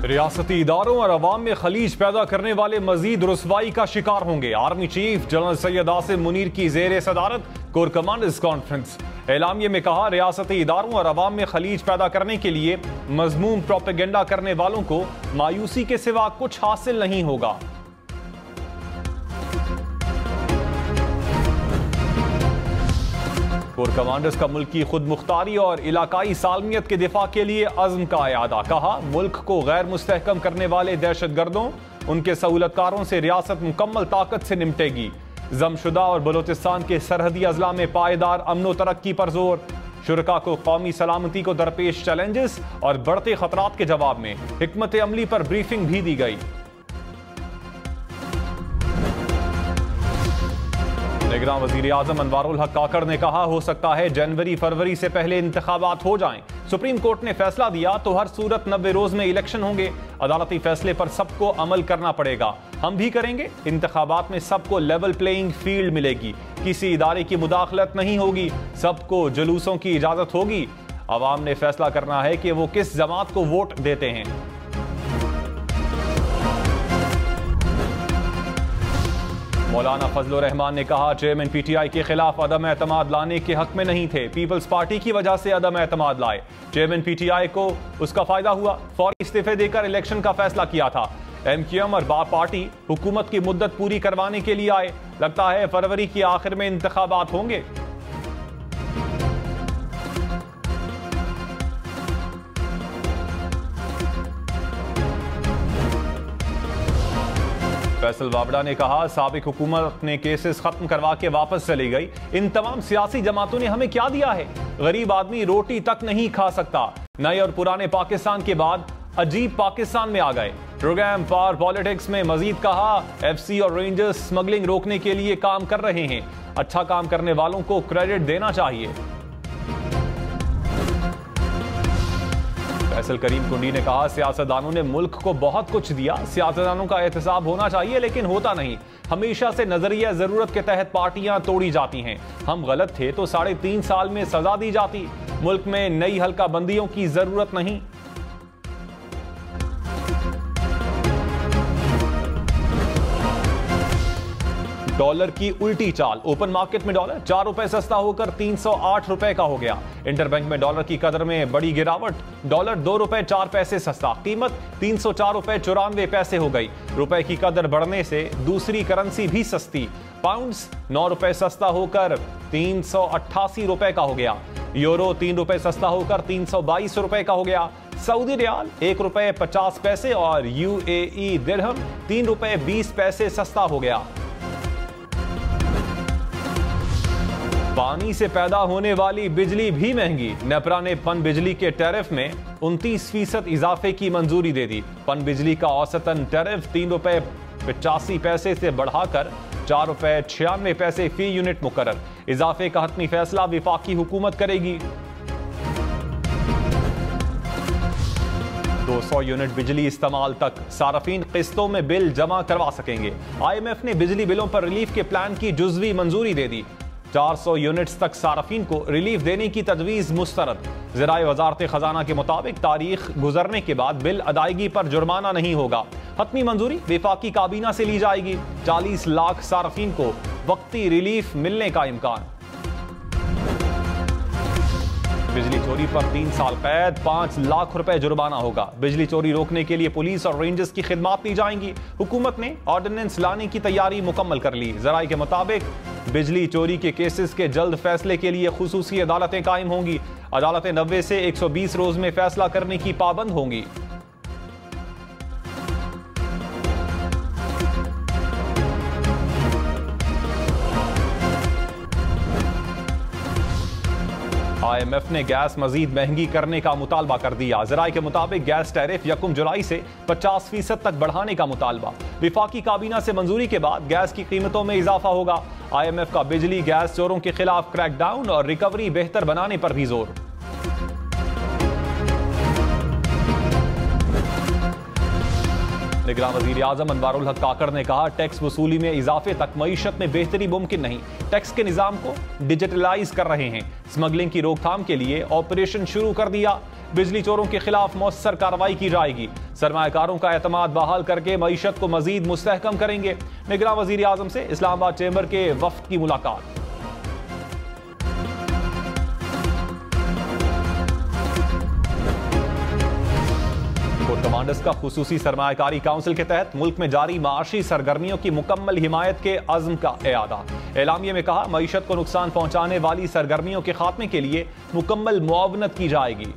रियासती इदारों और अवाम में खलीज पैदा करने वाले मजीद रुसवाई का शिकार होंगे। Army chief general Syed Asim Munir की जेर सदारत कोर कमांडर्स कॉन्फ्रेंस। एलामिये में कहा, रियासती इदारों और अवाम में खलीज पैदा करने के लिए मजमूम प्रोपेगेंडा करने वालों को मायूसी के सिवा कुछ हासिल नहीं होगा। कोर कमांडर्स का मुल्क की खुद मुख्तारी और इलाकाई सालमियत के दिफा के लिए अज़्म का अयादा। कहा, मुल्क को गैर मुस्तहकम करने वाले दहशतगर्दों उनके सहूलतकारों से रियासत मुकम्मल ताकत से निपटेगी। जमशुदा और बलोचिस्तान के सरहदी अजला में पायदार अमन तरक्की पर जोर। शुरका को कौमी सलामती को दरपेश चैलेंजेस और बढ़ते खतरात के जवाब में हिकमत अमली पर ब्रीफिंग भी दी गई। निगरान वजीर आजम अनवारुल हक काकड़ ने कहा, हो सकता है जनवरी फरवरी से पहले इंतखाबात हो जाएं। सुप्रीम कोर्ट ने फैसला दिया तो हर सूरत 90 रोज में इलेक्शन होंगे। अदालती फैसले पर सबको अमल करना पड़ेगा, हम भी करेंगे। इंतखाबात में सबको लेवल प्लेइंग फील्ड मिलेगी, किसी इदारे की मुदाखलत नहीं होगी, सबको जुलूसों की इजाजत होगी। अवाम ने फैसला करना है कि वो किस जमात को वोट देते हैं। मौलाना फजलुर रहमान ने कहा, चेयरमैन पीटीआई के खिलाफ अदम एतमाद लाने के हक में नहीं थे, पीपल्स पार्टी की वजह से अदम एतमाद लाए। चेयरमैन पीटीआई को उसका फायदा हुआ, फौरी इस्तीफे देकर इलेक्शन का फैसला किया था। एमक्यूएम और बार पार्टी हुकूमत की मुद्दत पूरी करवाने के लिए आए। लगता है फरवरी के आखिर में इंतखाबात होंगे। फैसल वावड़ा ने कहा, साबिक हुकूमत ने केसेस खत्म करवा के वापस चली गई। इन तमाम सियासी जमातों ने हमें क्या दिया है? गरीब आदमी रोटी तक नहीं खा सकता। नए और पुराने पाकिस्तान के बाद अजीब पाकिस्तान में आ गए। प्रोग्राम फॉर पॉलिटिक्स में मजीद कहा, एफसी और रेंजर्स स्मगलिंग रोकने के लिए काम कर रहे हैं। अच्छा काम करने वालों को क्रेडिट देना चाहिए। फैसल करीम कुंडी ने कहा, सियासतदानों ने मुल्क को बहुत कुछ दिया, सियासतदानों का एहतसाब होना चाहिए, लेकिन होता नहीं। हमेशा से नजरिया जरूरत के तहत पार्टियां तोड़ी जाती हैं। हम गलत थे तो 3.5 साल में सजा दी जाती। मुल्क में नई हल्का बंदियों की जरूरत नहीं। डॉलर की उल्टी चाल। ओपन मार्केट में डॉलर 4 रुपए सस्ता होकर 308 रुपए का हो गया। इंटरबैंक में डॉलर की कदर में बड़ी गिरावट। डॉलर 2 रुपए 4 पैसे सस्ता, कीमत 304 रुपए 94 पैसे हो गई। रुपए की कदर बढ़ने से दूसरी करेंसी भी सस्ती। पाउंड्स 9 रुपए सस्ता होकर 388 रुपए का हो गया। यूरो 3 रुपए सस्ता होकर 322 रुपए का हो गया। सऊदी रियाल 1 रुपए 50 पैसे और यूएई दिरहम 3 रुपए 20 पैसे सस्ता हो गया। पानी से पैदा होने वाली बिजली भी महंगी। नेपरा ने पन बिजली के टैरिफ में 29% इजाफे की मंजूरी दे दी। पन बिजली का औसतन टैरिफ 3 रुपए 85 पैसे से बढ़ाकर 4 रुपए 96 पैसे फी यूनिट मुकर्रर। इजाफे का हतमी फैसला विफाकी हुकूमत करेगी। 200 यूनिट बिजली इस्तेमाल तक सार्फिन किस्तों में बिल जमा करवा सकेंगे। IMF ने बिजली बिलों पर रिलीफ के प्लान की जुज़वी मंजूरी दे दी। 400 यूनिट्स तक सार्फिन को रिलीफ देने की तजवीज़ मुस्तरद। ज़राए वज़ारत ख़जाना के मुताबिक तारीख गुजरने के बाद बिल अदायगी पर जुर्माना नहीं होगा। हतमी मंजूरी विफाकी काबीना से ली जाएगी। 40 लाख सार्फिन को वक्ती रिलीफ मिलने का इम्कान। बिजली चोरी पर 3 साल कैद, 5 लाख रुपए जुर्माना होगा। बिजली चोरी रोकने के लिए पुलिस और रेंजर्स की खिदमात दी जाएंगी। हुकूमत ने ऑर्डिनेंस लाने की तैयारी मुकम्मल कर ली। ज़राए के मुताबिक बिजली चोरी के केसेस के जल्द फैसले के लिए खुसूसी अदालतें कायम होंगी। अदालतें 90 से 120 रोज में फैसला करने की पाबंद होंगी। IMF ने गैस मजीद महंगी करने का मुतालबा कर दिया। ज़राए के मुताबिक गैस टैरिफ 1 जुलाई से 50% तक बढ़ाने का मुतालबा। विफाकी काबीना से मंजूरी के बाद गैस की कीमतों में इजाफा होगा। IMF का बिजली गैस चोरों के खिलाफ क्रैकडाउन और रिकवरी बेहतर बनाने पर भी जोर। निगरान वजीर आजम अनवारुल हक काकड़ ने कहा, टैक्स वसूली में इजाफे तक मईशत में बेहतरी मुमकिन नहीं। टैक्स के निजाम को डिजिटलाइज कर रहे हैं। स्मगलिंग की रोकथाम के लिए ऑपरेशन शुरू कर दिया। बिजली चोरों के खिलाफ मौसर कार्रवाई की जाएगी। सरमायाकारों का एतमाद बहाल करके मईशत को मजीद मुस्तहकम करेंगे। निगरान वजीर आजम से इस्लामाबाद चेंबर के वफ्द की मुलाकात। कमांडर्स का खुसूसी सरमायाकारी काउंसिल के तहत मुल्क में जारी माशी सरगर्मियों की मुकम्मल हिमायत के अज़्म का एआदा। एलामिये में कहा, मईशत को नुकसान पहुंचाने वाली सरगर्मियों के खात्मे के लिए मुकम्मल मुआवनत की जाएगी।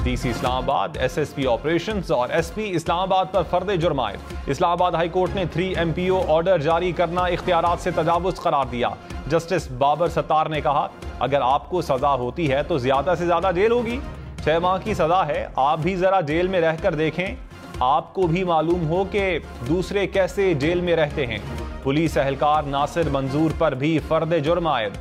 डीसी इस्लामाबाद, एसएसपी ऑपरेशंस और एसपी इस्लामाबाद पर फर्द जुर्म आयद। इस्लामाबाद हाई कोर्ट ने 3 MPO ऑर्डर जारी करना इख्तियारात से तजावुज करार दिया। जस्टिस बाबर सत्तार ने कहा, अगर आपको सजा होती है तो ज्यादा से ज्यादा जेल होगी। 6 माह की सजा है। आप भी जरा जेल में रहकर देखें, आपको भी मालूम हो कि दूसरे कैसे जेल में रहते हैं। पुलिस एहलकार नासिर मंजूर पर भी फर्द जुर्म आयद।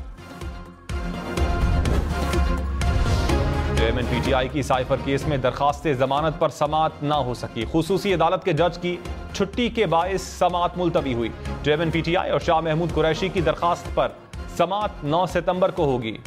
चेयरमैन PTI की साइफर केस में दरखास्त जमानत पर समाअत ना हो सकी। खुसूसी अदालत के जज की छुट्टी के बायस समाअत मुलतवी हुई। चेयरमैन PTI और शाह महमूद कुरैशी की दरखास्त पर समाअत 9 सितंबर को होगी।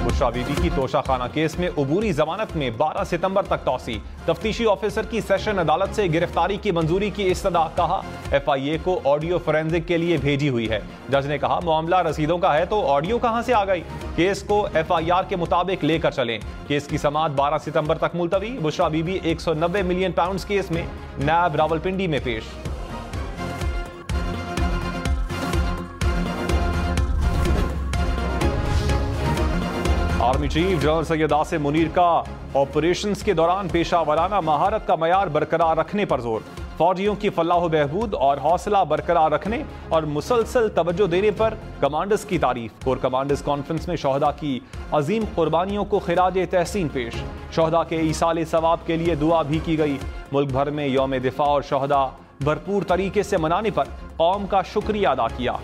बुशरा बीबी की तोशाखाना केस में अबूरी जमानत में 12 सितंबर तक तौसी। तफ्तीशी ऑफिसर की सेशन अदालत से गिरफ्तारी की मंजूरी की इस्तदा। कहा, FIA को ऑडियो फोरेंसिक के लिए भेजी हुई है। जज ने कहा, मामला रसीदों का है तो ऑडियो कहां से आ गई। केस को FIR के मुताबिक लेकर चलें। केस की समाअत 12 सितंबर तक मुलतवी। Bushra Bibi 190 million pound case में नैब रावलपिंडी में पेश। Army chief general Syed Asim Munir का ऑपरेशंस के दौरान पेशा वराना महारत का मयार बरकरार रखने पर जोर। फौजियों की फलाह बहबूद और हौसला बरकरार रखने और मुसलसल तवज्जो देने पर कमांडर्स की तारीफ। कोर कमांडर्स कॉन्फ्रेंस में शोहदा की अजीम कुर्बानियों को खिराज तहसीन पेश। शोहदा के ईसाल सवाब के लिए दुआ भी की गई। मुल्क भर में यौम दिफा और शोहदा भरपूर तरीके से मनाने पर कौम का शुक्रिया अदा किया।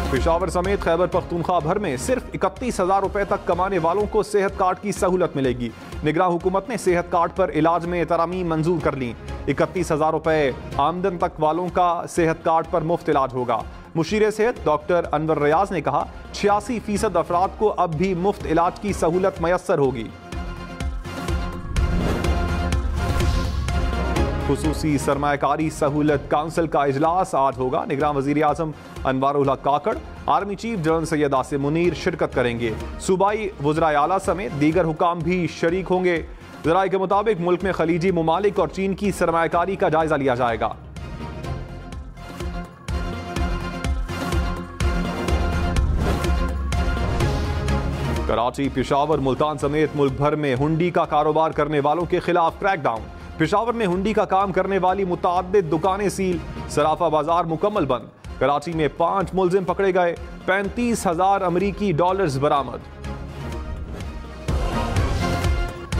पेशावर समेत खैबर पख्तूनख्वा भर में सिर्फ 31,000 रुपए तक कमाने वालों को सेहत कार्ड की सहूलत मिलेगी। निगरान हुकूमत ने सेहत कार्ड पर इलाज में तरमीम मंजूर कर ली। 31,000 रुपए आमदन तक वालों का सेहत कार्ड पर मुफ्त इलाज होगा। मुशीर सेहत डॉक्टर अनवर रियाज ने कहा, 86% अफराद को अब भी मुफ्त इलाज की सहूलत मयसर होगी। खुसूसी सरमायाकारी सहूलत काउंसिल का इजलास आज होगा। निगरान वजीर आजम Anwarul Haq Kakar, army chief general Syed Asim Munir शिरकत करेंगे। सूबाई वज़राए आला समेत दीगर हुकाम भी शरीक होंगे। ज़राए के मुताबिक मुल्क में खलीजी ममालिक और चीन की सरमायाकारी का जायजा लिया जाएगा। कराची, पेशावर, मुल्तान समेत मुल्क भर में हुंडी का कारोबार करने वालों के खिलाफ क्रैकडाउन। पेशावर में हुंडी का काम करने वाली मुताद्दिद दुकानें सील। सराफा बाजार मुकम्मल बंद। कराची में 5 मुलजिम पकड़े गए। 35,000 अमरीकी डॉलर्स बरामद।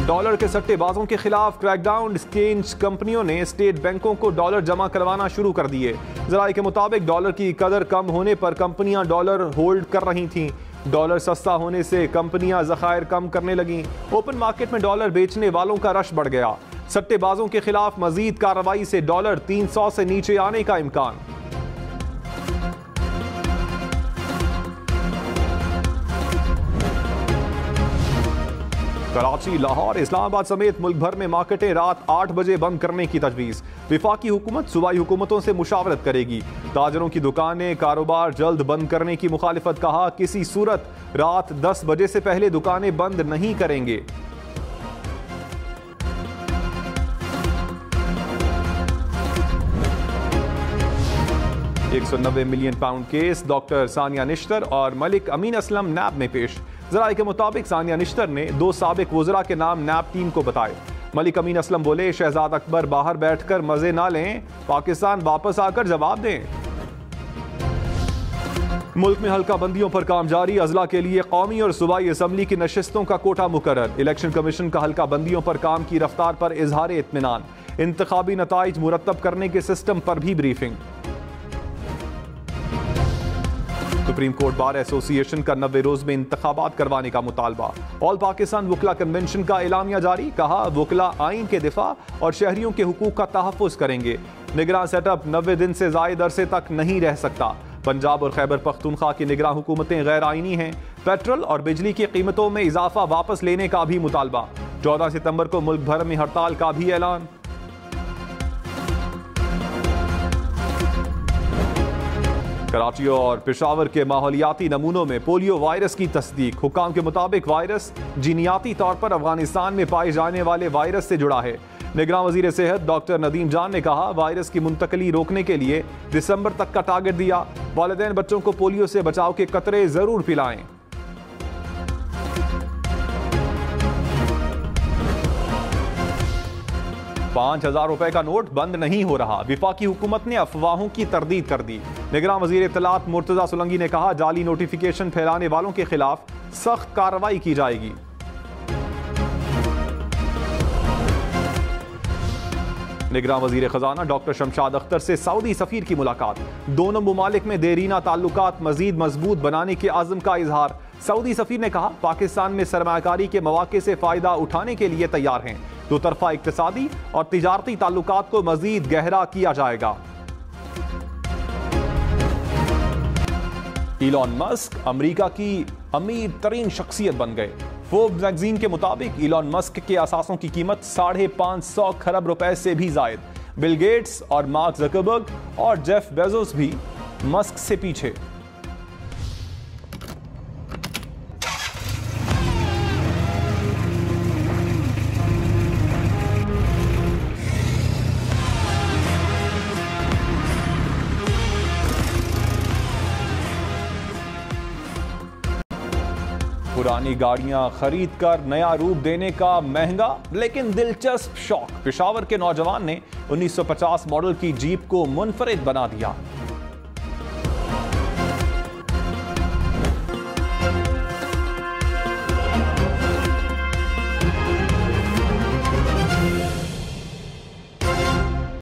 डॉलर के सट्टेबाजों के खिलाफ क्रैकडाउन। एक्सचेंज कंपनियों ने स्टेट बैंकों को डॉलर जमा करवाना शुरू कर दिए। ज़राए के मुताबिक डॉलर की कदर कम होने पर कंपनियां डॉलर होल्ड कर रही थीं। डॉलर सस्ता होने से कंपनियां ज़खायर कम करने लगीं। ओपन मार्केट में डॉलर बेचने वालों का रश बढ़ गया। सट्टेबाजों के खिलाफ मजीद कार्रवाई से डॉलर 300 से नीचे आने का इम्कान। कराची, लाहौर, इस्लामाबाद समेत मुल्क भर में मार्केटें रात 8 बजे बंद करने की तजवीज़। विफाकी हुकूमत सूबाई हुकूमतों से मुशावरत करेगी। ताजरों की दुकानें कारोबार जल्द बंद करने की मुखालिफत। कहा, किसी सूरत रात 10 बजे से पहले दुकानें बंद नहीं करेंगे। 190 million pound case. Doctor Sania Nishtar और मलिक अमीन असलम नैब में पेश। ज़राए के मुताबिक सानिया निश्तर ने 2 साबिक वज़रा के नाम नैब टीम को बताए। मलिक अमीन असलम बोले, शहजाद अकबर बाहर बैठकर मजे ना लें, पाकिस्तान वापस आकर जवाब दें। मुल्क में हल्का बंदियों पर काम जारी। अजला के लिए कौमी और सूबाई असम्बली की नशिस्तों का कोटा मुकर्रर। इलेक्शन कमीशन का हल्का बंदियों पर काम की रफ्तार पर इजहार इत्मीनान। इंतखाबी नताइज मुरतब करने के सिस्टम पर भी briefing. Supreme court bar association का 90 रोज में इंतखाबात करवाने का मुतालबा। ऑल पाकिस्तान वुकला कन्वेंशन का एलामिया जारी, कहा वुकला आइन के दिफा और शहरियों के हुकूक का तहफ़्फ़ुज़ करेंगे। निगरान सेटअप 90 दिन से ज़ायद अरसे तक नहीं रह सकता। पंजाब और खैबर पख्तूनख्वा की निगरान हुकूमतें गैर आइनी हैं। पेट्रोल और बिजली की कीमतों में इजाफा वापस लेने का भी मुतालबा। 14 सितंबर को मुल्क भर में हड़ताल का भी ऐलान। कराची और पेशावर के माहौलियाती नमूनों में पोलियो वायरस की तस्दीक। हुकाम के मुताबिक वायरस जीनियाती तौर पर अफगानिस्तान में पाए जाने वाले वायरस से जुड़ा है। निगरान वजीर सेहत डॉक्टर नदीम जान ने कहा वायरस की मुंतकली रोकने के लिए दिसंबर तक का टारगेट दिया। वालिदैन बच्चों को पोलियो से बचाव के कतरे जरूर पिलाएं। ₹5,000 का नोट बंद नहीं हो रहा। विफाकी हुकूमत ने अफवाहों की तरदीद कर दी। निगरान वजीर इत्तलात मुर्तजा सोलंकी ने कहा जाली नोटिफिकेशन फैलाने वालों के खिलाफ सख्त कार्रवाई की जाएगी। निगरान वजीर खजाना डॉक्टर शमशाद अख्तर से सऊदी सफीर की मुलाकात। दोनों मुमालिक में देरीना ताल्लुकात मजीद मजबूत बनाने के आज़म का इजहार। सऊदी सफीर ने कहा पाकिस्तान में सरमायाकारी के मौके से फायदा उठाने के लिए तैयार हैं। दो तरफा इक्तिसादी और तिजारती ताल्लुकात को मजीद गहरा किया जाएगा। इलॉन मस्क अमेरिका की अमीर तरीन शख्सियत बन गए। फोर्ब्स मैगजीन के मुताबिक इलॉन मस्क के असासों की कीमत ₹550 खरब से भी जायद। बिल गेट्स और मार्क ज़करबर्ग और जेफ बेजोस भी मस्क से पीछे। पुरानी गाड़ियां खरीद कर नया रूप देने का महंगा लेकिन दिलचस्प शौक। पेशावर के नौजवान ने 1950 मॉडल की जीप को मुनफरिद बना दिया।